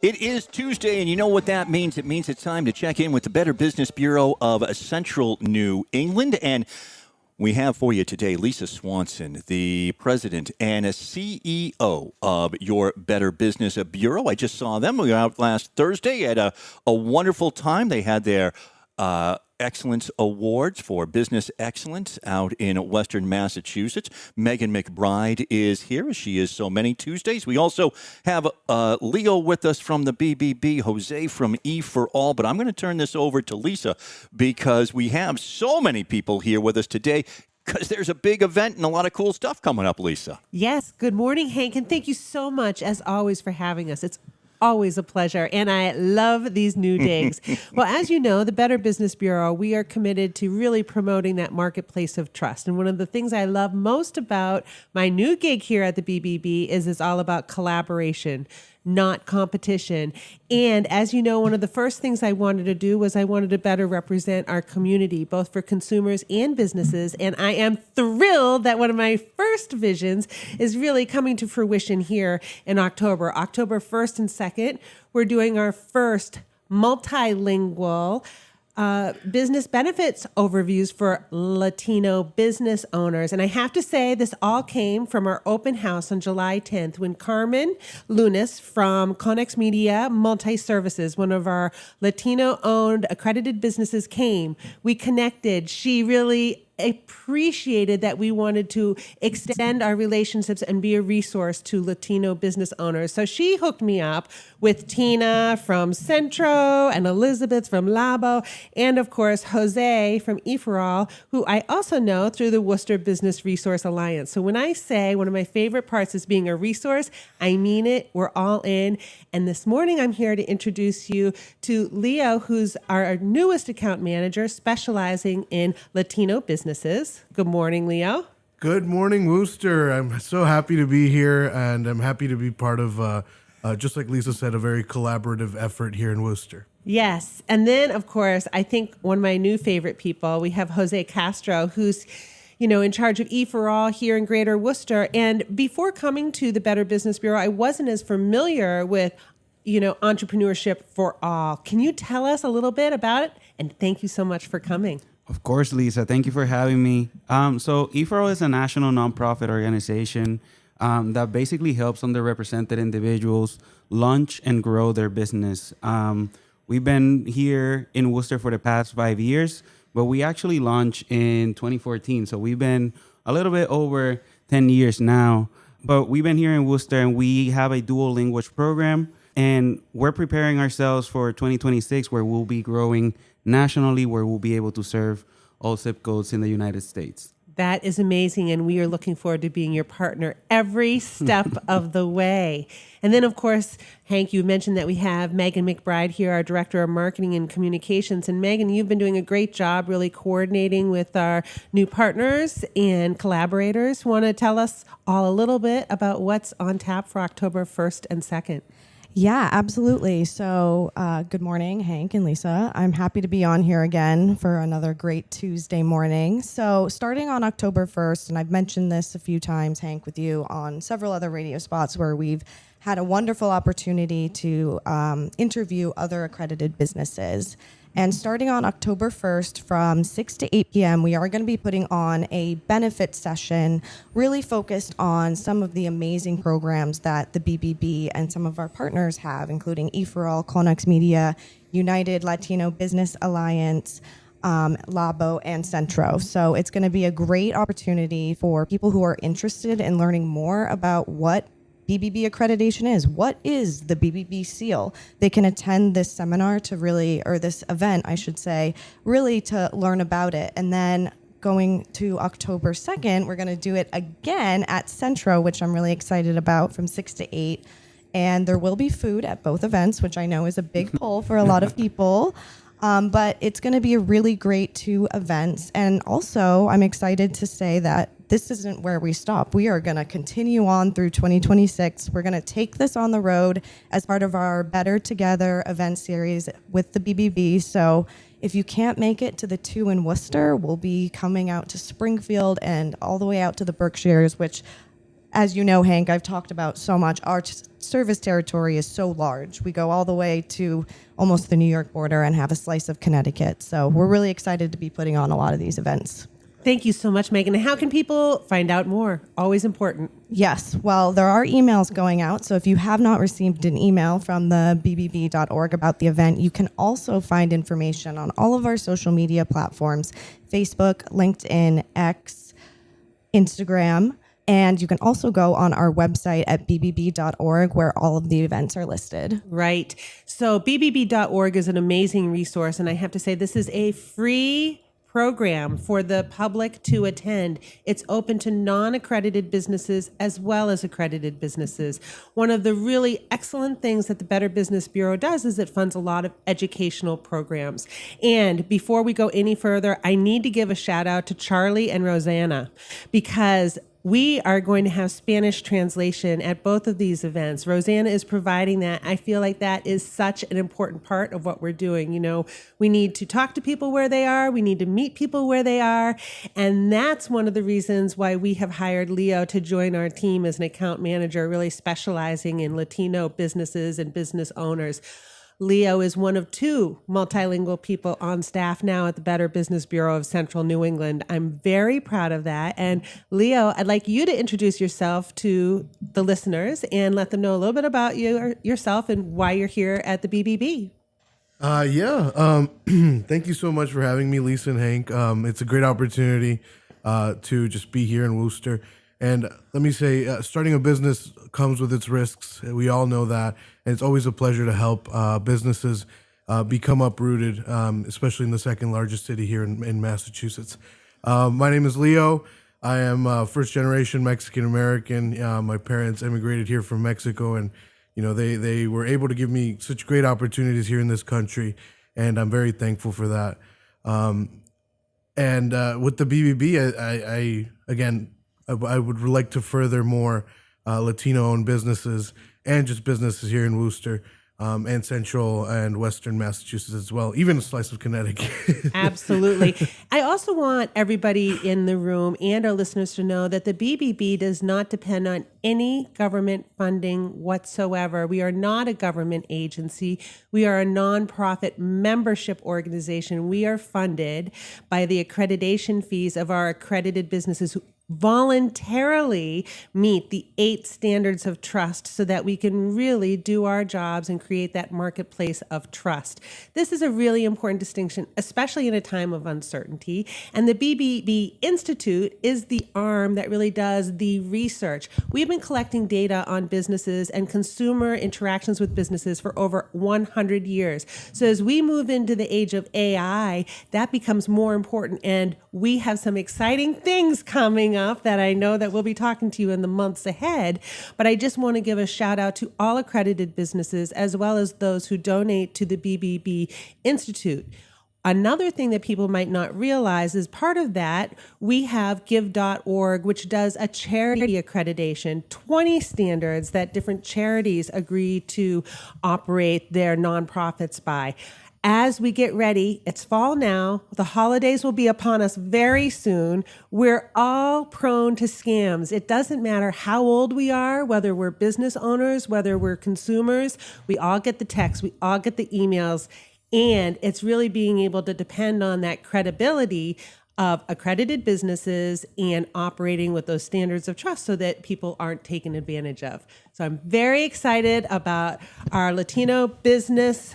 It is Tuesday, and you know what that means. It means it's time to check in with the Better Business Bureau of Central New England. And we have for you today Lisa Swanson, the president and a CEO of your Better Business Bureau. I just saw them. We were out last Thursday at a wonderful time. They had their Excellence Awards for Business Excellence out in Western Massachusetts. Megan MacBride is here, as she is so many Tuesdays. We also have Leo with us from the BBB, Jose from EForAll, but I'm going to turn this over to Lisa because we have so many people here with us today because there's a big event and a lot of cool stuff coming up, Lisa. Yes. Good morning, Hank, and thank you so much, as always, for having us. It's always a pleasure, and I love these new digs. Well, as you know, the Better Business Bureau, we are committed to really promoting that marketplace of trust. And one of the things I love most about my new gig here at the BBB is it's all about collaboration, not competition. And as you know, one of the first things I wanted to do was I wanted to better represent our community, both for consumers and businesses. And I am thrilled that one of my first visions is really coming to fruition here in October 1st and 2nd. We're doing our first multilingual business benefits overviews for Latino business owners. And I have to say, this all came from our open house on July 10th when Carmen Lunis from Connex Media Multi-Services, one of our Latino-owned accredited businesses, came. We connected. She really appreciated that we wanted to extend our relationships and be a resource to Latino business owners. So she hooked me up with Tina from Centro and Elizabeth from Labo, and of course, Jose from EForAll, who I also know through the Worcester Business Resource Alliance. So when I say one of my favorite parts is being a resource, I mean it. We're all in. And this morning, I'm here to introduce you to Leo, who's our newest account manager specializing in Latino businesses. Good morning, Leo. Good morning, Worcester. I'm so happy to be here, and I'm happy to be part of, just like Lisa said, a very collaborative effort here in Worcester. Yes. And then, of course, I think one of my new favorite people, we have Jose Castro, who's in charge of EForAll here in Greater Worcester. And before coming to the Better Business Bureau, I wasn't as familiar with entrepreneurship for all. Can you tell us a little bit about it? And thank you so much for coming. Of course, Lisa. Thank you for having me. So EForAll is a national nonprofit organization that basically helps underrepresented individuals launch and grow their business. We've been here in Worcester for the past 5 years, but we actually launched in 2014. So we've been a little bit over 10 years now. But we've been here in Worcester, and we have a dual language program. And we're preparing ourselves for 2026, where we'll be growing nationally, where we'll be able to serve all zip codes in the United States. That is amazing, and we are looking forward to being your partner every step of the way. And then, of course, Hank, you mentioned that we have Megan MacBride here, our Director of Marketing and Communications. And Megan, you've been doing a great job really coordinating with our new partners and collaborators. Want to tell us all a little bit about what's on tap for October 1st and 2nd? Yeah, absolutely. So good morning, Hank and Lisa. I'm happy to be on here again for another great Tuesday morning. So starting on October 1st, and I've mentioned this a few times, Hank, with you on several other radio spots where we've had a wonderful opportunity to interview other accredited businesses. And starting on October 1st from 6 to 8 p.m., we are going to be putting on a benefit session really focused on some of the amazing programs that the BBB and some of our partners have, including EForAll, Connex Media, United Latino Business Alliance, Labo, and Centro. So it's going to be a great opportunity for people who are interested in learning more about what BBB accreditation is. What is the BBB seal? They can attend this seminar to really, or this event, I should say, really to learn about it. And then going to October 2nd, we're going to do it again at Centro, which I'm really excited about, from 6 to 8. And there will be food at both events, which I know is a big pull for a lot of people. But it's going to be a really great 2 events. And also, I'm excited to say that this isn't where we stop. We are going to continue on through 2026. We're going to take this on the road as part of our Better Together event series with the BBB. So if you can't make it to the 2 in Worcester, we'll be coming out to Springfield and all the way out to the Berkshires, which as you know, Hank, I've talked about so much. Our service territory is so large. We go all the way to almost the New York border and have a slice of Connecticut. So we're really excited to be putting on a lot of these events. Thank you so much, Megan. And how can people find out more? Always important. Yes. Well, there are emails going out. So if you have not received an email from the bbb.org about the event, you can also find information on all of our social media platforms, Facebook, LinkedIn, X, Instagram. And you can also go on our website at bbb.org where all of the events are listed. Right. So bbb.org is an amazing resource. And I have to say, this is a free program for the public to attend. It's open to non-accredited businesses as well as accredited businesses. One of the really excellent things that the Better Business Bureau does is it funds a lot of educational programs. And before we go any further, I need to give a shout out to Charlie and Rosanna, because we are going to have Spanish translation at both of these events. Rosanna is providing that. I feel like that is such an important part of what we're doing. You know, we need to talk to people where they are. We need to meet people where they are. And that's one of the reasons why we have hired Leo to join our team as an account manager, really specializing in Latino businesses and business owners. Leo is one of 2 multilingual people on staff now at the Better Business Bureau of Central New England. I'm very proud of that. And Leo, I'd like you to introduce yourself to the listeners and let them know a little bit about yourself and why you're here at the BBB. Thank you so much for having me, Lisa and Hank. It's a great opportunity to just be here in Worcester. And let me say, starting a business comes with its risks. We all know that. And it's always a pleasure to help businesses become uprooted, especially in the second largest city here in Massachusetts. My name is Leo. I am first generation Mexican American. My parents immigrated here from Mexico, and they were able to give me such great opportunities here in this country, and I'm very thankful for that. And with the BBB, I would like to further more Latino-owned businesses and just businesses here in Worcester and Central and Western Massachusetts as well, even a slice of Connecticut. Absolutely. I also want everybody in the room and our listeners to know that the BBB does not depend on any government funding whatsoever. We are not a government agency. We are a nonprofit membership organization. We are funded by the accreditation fees of our accredited businesses who voluntarily meet the 8 standards of trust so that we can really do our jobs and create that marketplace of trust. This is a really important distinction, especially in a time of uncertainty. And the BBB Institute is the arm that really does the research. We've been collecting data on businesses and consumer interactions with businesses for over 100 years. So as we move into the age of AI, that becomes more important. And we have some exciting things coming up that I know that we'll be talking to you in the months ahead. But I just want to give a shout out to all accredited businesses as well as those who donate to the BBB Institute. Another thing that people might not realize is part of that, we have give.org, which does a charity accreditation, 20 standards that different charities agree to operate their nonprofits by. As we get ready, it's fall now, the holidays will be upon us very soon. We're all prone to scams. It doesn't matter how old we are, whether we're business owners, whether we're consumers, we all get the texts, we all get the emails, and it's really being able to depend on that credibility of accredited businesses and operating with those standards of trust so that people aren't taken advantage of. So I'm very excited about our Latino business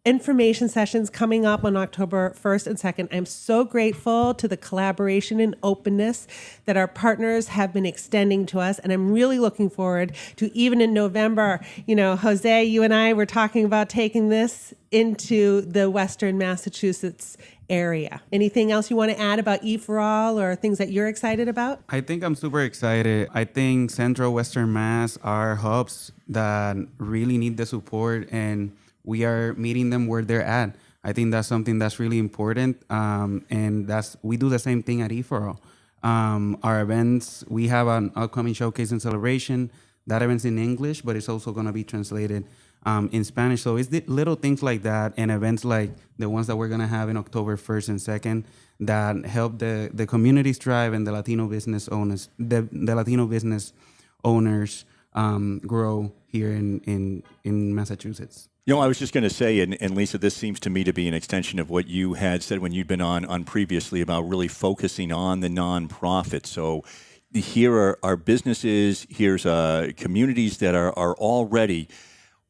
information sessions coming up on October 1st and 2nd. I'm so grateful to the collaboration and openness that our partners have been extending to us. And I'm really looking forward to, even in November, Jose, you and I were talking about taking this into the Western Massachusetts area. Anything else you want to add about EForAll or things that you're excited about? I think I'm super excited. I think Central Western Mass are hubs that really need the support, and we are meeting them where they're at. I think that's something that's really important. And we do the same thing at EForAll. Our events, we have an upcoming showcase and celebration. That event's in English, but it's also going to be translated in Spanish. So it's the little things like that and events like the ones that we're going to have in October 1st and 2nd that help the communities thrive and the Latino business owners, the Latino business owners grow here in Massachusetts. I was just going to say, and Lisa, this seems to me to be an extension of what you had said when you'd been on previously about really focusing on the nonprofit. So here are businesses, here's communities that are already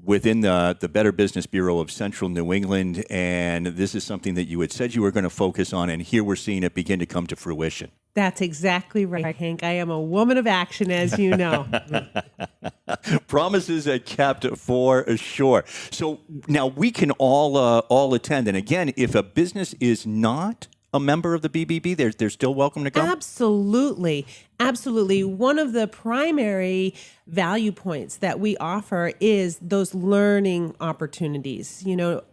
within the Better Business Bureau of Central New England, and this is something that you had said you were going to focus on, and here we're seeing it begin to come to fruition. That's exactly right, Hank. I am a woman of action, as you know. Promises are kept for sure. So now we can all attend, and again, if a business is not a member of the BBB, they're still welcome to go? Absolutely. Absolutely. One of the primary value points that we offer is those learning opportunities,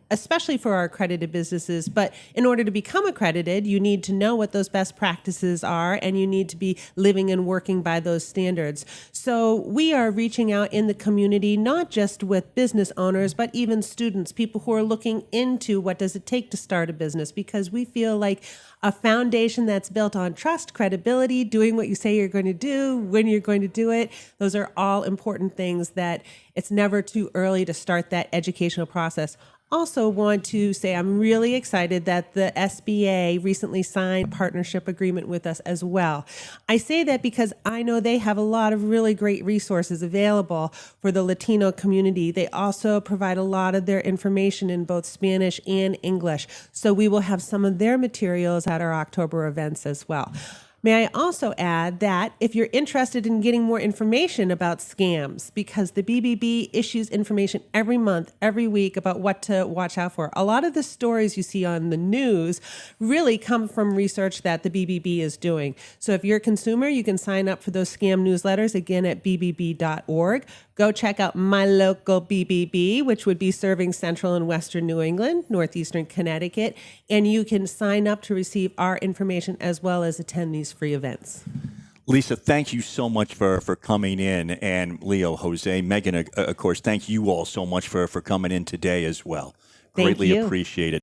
especially for our accredited businesses. But in order to become accredited, you need to know what those best practices are, and you need to be living and working by those standards. So we are reaching out in the community, not just with business owners, but even students, people who are looking into what does it take to start a business, because we feel like a foundation that's built on trust, credibility, doing what you say you're going to do, when you're going to do it. Those are all important things that it's never too early to start that educational process. Also want to say I'm really excited that the SBA recently signed a partnership agreement with us as well. I say that because I know they have a lot of really great resources available for the Latino community. They also provide a lot of their information in both Spanish and English. So we will have some of their materials at our October events as well. May I also add that if you're interested in getting more information about scams, because the BBB issues information every month, every week about what to watch out for. A lot of the stories you see on the news really come from research that the BBB is doing. So if you're a consumer, you can sign up for those scam newsletters, again, at bbb.org. Go check out my local BBB, which would be serving Central and Western New England, Northeastern Connecticut, and you can sign up to receive our information as well as attend these free events. Lisa, thank you so much for coming in, and Leo, Jose, Megan, of course, thank you all so much for coming in today as well. Thank Greatly you. appreciated.